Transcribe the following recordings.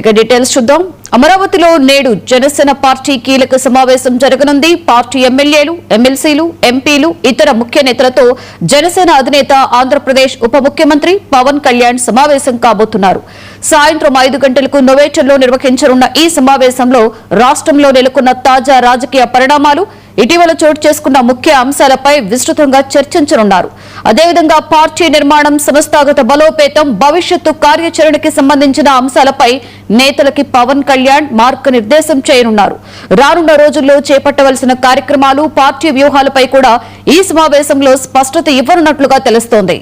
ఇక డీటెయిల్స్ చూద్దాం. అమరావతిలో నేడు జనసేన పార్టీ కీలక సమావేశం జరగనుంది. పార్టీ ఎమ్మెల్యేలు, ఎమ్మెల్సీలు, ఎంపీలు, ఇతర ముఖ్య నేతలతో జనసేన అధినేత ఆంధ్రప్రదేశ్ ఉప ముఖ్యమంత్రి పవన్ కళ్యాణ్ సమావేశం కాబోతున్నారు. సాయంత్రం 5 గంటలకు నోవేటర్లో నిర్వహించనున్న ఈ సమావేశంలో రాష్ట్రంలో నెలకొన్న తాజా రాజకీయ పరిణామాలు, ఇటీవల చోటు చేసుకున్న ముఖ్య అంశాలపై విస్తృతంగా చర్చించనున్నారు. అదేవిధంగా పార్టీ నిర్మాణం, సంస్థాగత బలోపేతం, భవిష్యత్తు కార్యాచరణకి సంబంధించిన అంశాలపై నేతలకి పవన్ కళ్యాణ్ మార్గనిర్దేశం చేయనున్నారు. రానున్న రోజుల్లో చేపట్టవలసిన కార్యక్రమాలు, పార్టీ వ్యూహాలపై కూడా ఈ సమావేశంలో స్పష్టత ఇవ్వనున్నట్లుగా తెలుస్తోంది.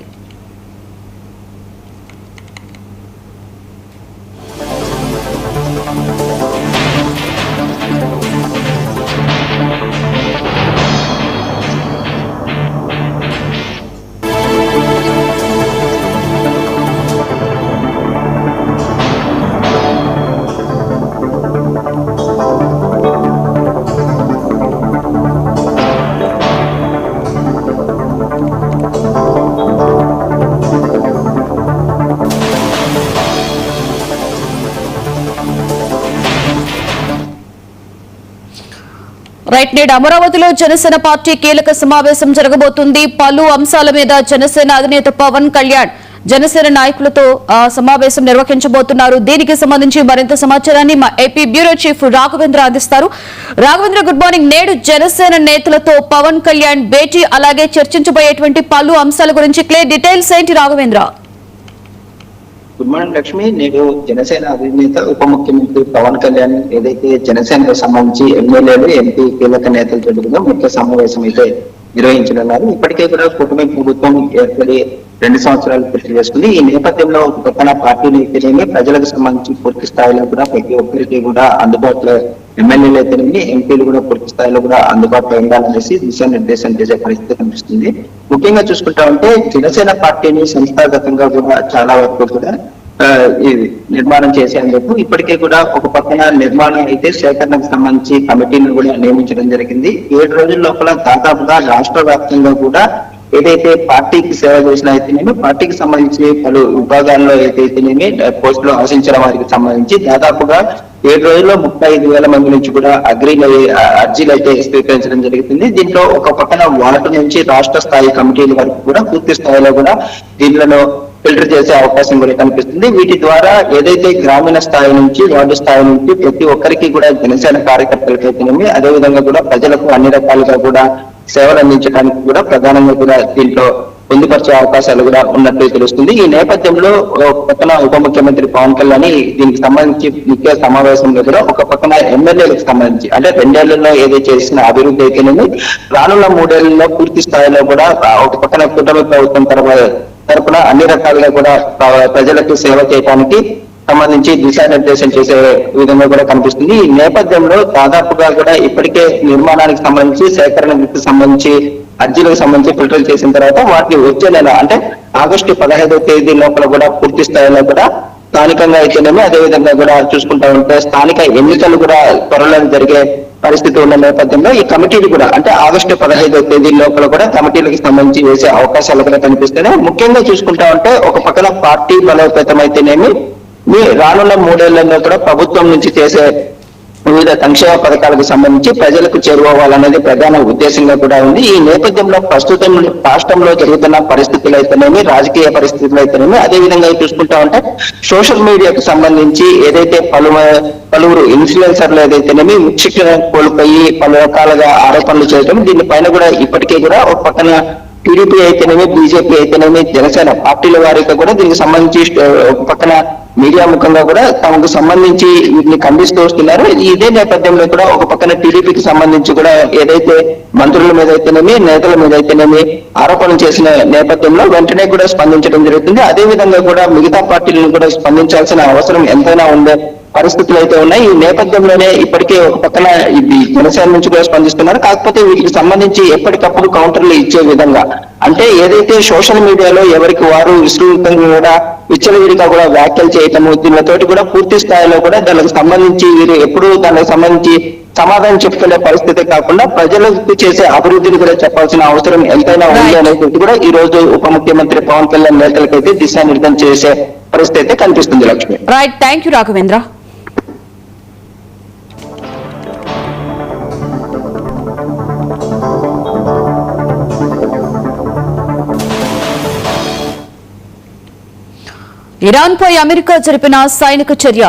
రైట్, నేడు అమరావతిలో జనసేన పార్టీ కీలక సమావేశం జరగబోతుంది. పలు అంశాల మీద జనసేన అధినేత పవన్ కళ్యాణ్ జనసేన నాయకులతో సమావేశం నిర్వహించబోతున్నారు. దీనికి సంబంధించి మరింత సమాచారాన్ని మా ఏపీ బ్యూరో చీఫ్ రాఘవేంద్ర అందిస్తారు. Raghavendra, good morning. నేడు జనసేన నేతలతో పవన్ కళ్యాణ్ భేటీ, అలాగే చర్చించబోయేటువంటి పలు అంశాల గురించి క్లియర్ డీటెయిల్స్ ఏంటి రాఘవేంద్ర? Good morning Lakshmi. నేడు జనసేన అధినేత ఉప ముఖ్యమంత్రి పవన్ కళ్యాణ్ ఏదైతే జనసేనకు సంబంధించి ఎమ్మెల్యేలు, ఎంపీ కీలక నేతలు జరుగుతుందో ముఖ్య సమావేశం అయితే నిర్వహించనున్నారు. ఇప్పటికే కూడా కూటమి ప్రభుత్వం ఏర్పడి 2 సంవత్సరాలు పూర్తి చేసుకుంది. ఈ నేపథ్యంలో ఒక పక్కన పార్టీలు అయితేనేమి, ప్రజలకు సంబంధించి పూర్తి స్థాయిలో కూడా ప్రతి ఒక్కరికి కూడా అందుబాటులో, ఎమ్మెల్యేలు అయితేనేమి, ఎంపీలు కూడా పూర్తి స్థాయిలో కూడా అందుబాటులో ఉండాలనేసి దిశానిర్దేశం చేసే పరిస్థితి కనిపిస్తుంది. ముఖ్యంగా చూసుకుంటా ఉంటే జనసేన పార్టీని సంస్థాగతంగా కూడా చాలా వరకు కూడా నిర్మాణం చేసేందుకు ఇప్పటికే కూడా ఒక పక్కన నిర్మాణం అయితే సేకరణకు సంబంధించి కమిటీలను కూడా నియమించడం జరిగింది. 7 రోజుల లోపల దాదాపుగా రాష్ట్ర వ్యాప్తంగా కూడా ఏదైతే పార్టీకి సేవ చేసిన అయితేనేమి, పార్టీకి సంబంధించి పలు విభాగాల్లో ఏదైతేనేమి పోస్టులు ఆశించిన వారికి సంబంధించి దాదాపుగా 7 రోజుల్లో 35,000 మంది నుంచి కూడా అర్జీలు అయితే స్వీకరించడం జరుగుతుంది. దీంట్లో ఒక పక్కన వార్డు నుంచి రాష్ట్ర స్థాయి కమిటీల వరకు కూడా పూర్తి స్థాయిలో కూడా దీనిలో ఫిల్టర్ చేసే అవకాశం కూడా కనిపిస్తుంది. వీటి ద్వారా ఏదైతే గ్రామీణ స్థాయి నుంచి, వార్డు స్థాయి నుంచి ప్రతి ఒక్కరికి కూడా జనసేన కార్యకర్తలకు అయితేనేమి, అదేవిధంగా కూడా ప్రజలకు అన్ని రకాలుగా కూడా సేవలు అందించడానికి కూడా ప్రధానంగా కూడా దీంట్లో పొందుపరిచే అవకాశాలు కూడా ఉన్నట్టు తెలుస్తుంది. ఈ నేపథ్యంలో పక్కన ఉప ముఖ్యమంత్రి పవన్ కళ్యాణ్ దీనికి సంబంధించి ముఖ్య సమావేశంలో కూడా ఒక పక్కన ఎమ్మెల్యేలకు సంబంధించి అంటే 2 ఏళ్లలో ఏదైతే చేసిన అభివృద్ధి అయితేనేమి, రానున్న 3 ఏళ్లలో పూర్తి స్థాయిలో కూడా ఒక పక్కన కూటమి ప్రభుత్వం తరపున అన్ని రకాలుగా కూడా ప్రజలకు సేవ చేయడానికి సంబంధించి దిశానిర్దేశం చేసే విధంగా కూడా కనిపిస్తుంది. ఈ నేపథ్యంలో దాదాపుగా కూడా ఇప్పటికే నిర్మాణానికి సంబంధించి, సేకరణకు సంబంధించి, అర్జీలకు సంబంధించి ఫిల్టర్ చేసిన తర్వాత వాటిని వచ్చే నెల అంటే ఆగస్టు 15వ తేదీ లోపల కూడా పూర్తి స్థాయిలో కూడా స్థానికంగా అయితేనేమి, అదేవిధంగా కూడా చూసుకుంటా ఉంటే స్థానిక ఎన్నికలు కూడా త్వరలో జరిగే పరిస్థితి ఉన్న నేపథ్యంలో ఈ కమిటీలు కూడా అంటే ఆగస్టు 15వ తేదీ లోపల కూడా కమిటీలకు సంబంధించి వేసే అవకాశాలు కూడా కనిపిస్తున్నాయి. ముఖ్యంగా చూసుకుంటా ఉంటే ఒక పక్కన పార్టీ బలోపేతం అయితేనేమి, రానున్న 3 ఏళ్లలో కూడా ప్రభుత్వం నుంచి చేసే వివిధ సంక్షేమ పథకాలకు సంబంధించి ప్రజలకు చేరువవ్వాలనేది ప్రధాన ఉద్దేశంగా కూడా ఉంది. ఈ నేపథ్యంలో ప్రస్తుతం రాష్ట్రంలో జరుగుతున్న పరిస్థితులు అయితేనేమి, రాజకీయ పరిస్థితులు అయితేనేమి, అదేవిధంగా చూసుకుంటా ఉంటే సోషల్ మీడియాకు సంబంధించి ఏదైతే పలువురు ఇన్ఫ్లుయెన్సర్లు ఏదైతేనేమి శిక్షణ కోల్పోయి పలు రకాలుగా ఆరోపణలు చేయడం, దీనిపైన కూడా ఇప్పటికే కూడా ఒక పక్కన టీడీపీ అయితేనేమి, బీజేపీ అయితేనేమి, జనసేన పార్టీల వారికి కూడా దీనికి సంబంధించి ఒక పక్కన మీడియా ముఖంగా కూడా తమకు సంబంధించి వీటిని ఖండిస్తూ వస్తున్నారు. ఇదే నేపథ్యంలో కూడా ఒక పక్కన టీడీపీకి సంబంధించి కూడా ఏదైతే మంత్రుల మీద అయితేనేమి, నేతల మీద అయితేనేమి ఆరోపణలు చేసిన నేపథ్యంలో వెంటనే కూడా స్పందించడం జరుగుతుంది. అదే విధంగా కూడా మిగతా పార్టీలను కూడా స్పందించాల్సిన అవసరం ఎంతైనా ఉండే పరిస్థితులు అయితే ఉన్నాయి. ఈ నేపథ్యంలోనే ఇప్పటికే ఒక పక్కన ఇది జనసేన నుంచి కూడా స్పందిస్తున్నారు. కాకపోతే వీటికి సంబంధించి ఎప్పటికప్పుడు కౌంటర్లు ఇచ్చే విధంగా అంటే ఏదైతే సోషల్ మీడియాలో ఎవరికి వారు విస్తృతంగా కూడా విచ్చలవిడిగా కూడా వ్యాఖ్యలు చేయటము, దీనితోటి కూడా పూర్తి స్థాయిలో కూడా దానికి సంబంధించి వీరు ఎప్పుడు దానికి సంబంధించి సమాధానం చెప్పుకునే పరిస్థితి కాకుండా ప్రజలకు చేసే అభివృద్ధిని కూడా చెప్పాల్సిన అవసరం ఎంతైనా ఉంది అనేది కూడా ఈ రోజు ఉప ముఖ్యమంత్రి పవన్ కళ్యాణ్ నేతలకైతే దిశానిర్దేశం చేసే పరిస్థితి అయితే కనిపిస్తుంది. Lakshmi. Right, thank you Raghavendra. ఇరాన్పై అమెరికా జరిపిన సైనిక చర్య